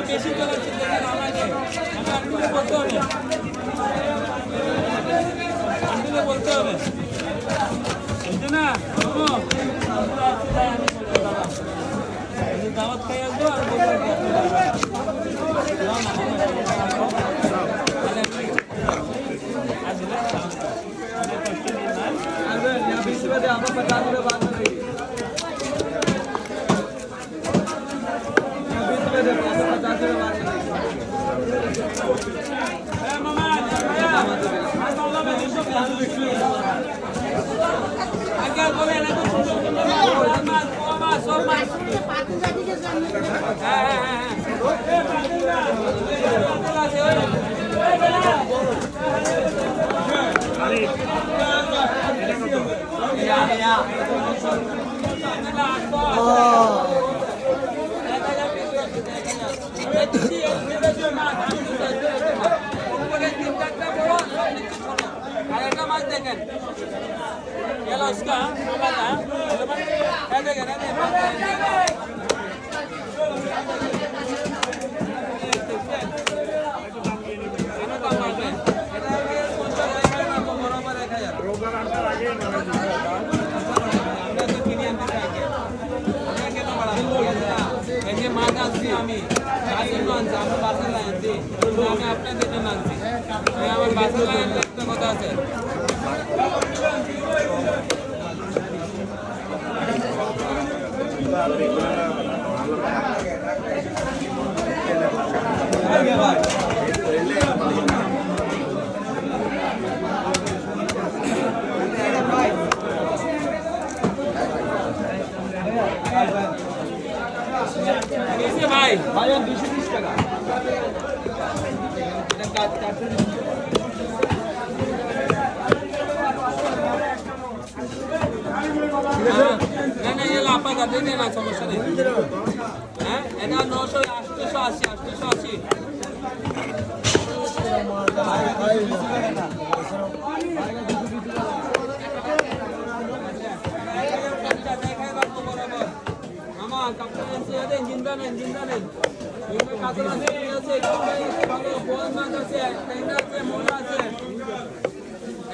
বেশি চলাচ্ছি দেখেন আমাকে আমার বলতে হবে বলতে হবে না দাওয়াত খাই আসবো আমি আপনাদের জন্য আনছি আমার বাসের লাইন একটা কথা আছে ভাই ভাই 220 টাকা না ये लापा कर देना ना समस्या नहीं हैं एना 900 880 मामा कपड़ा से दे जिंदा नहीं इनमें कातल আছে ভালো বল মাছ আছে টেন্ডার আছে মোলা আছে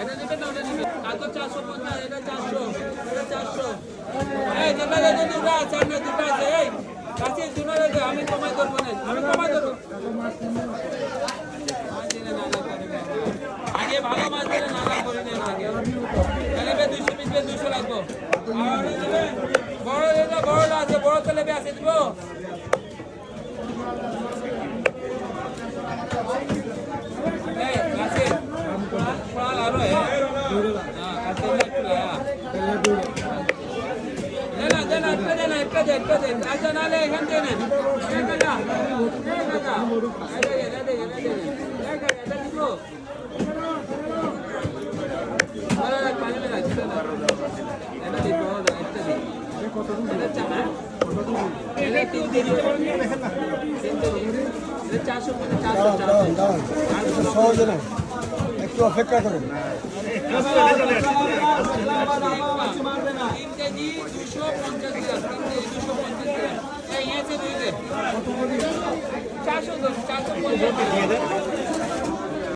এটা নেবে না ওটা নেবে কাতো 450 এটা 400 এটা 400 এই যেটা দুটো আছে না দুটো আছে এই কাছে দুটো আছে আমি কমাই করব না আমি কমাই দেব আগে ভালো মাছ দিলে নালা করে দেন আগে তাহলে 220 200 লাগবে আর নেবে বড় আছে বড় চলে আছে দিব अच्छा नाले एखान देने সহজে না একটু অপেক্ষা করুন चारशो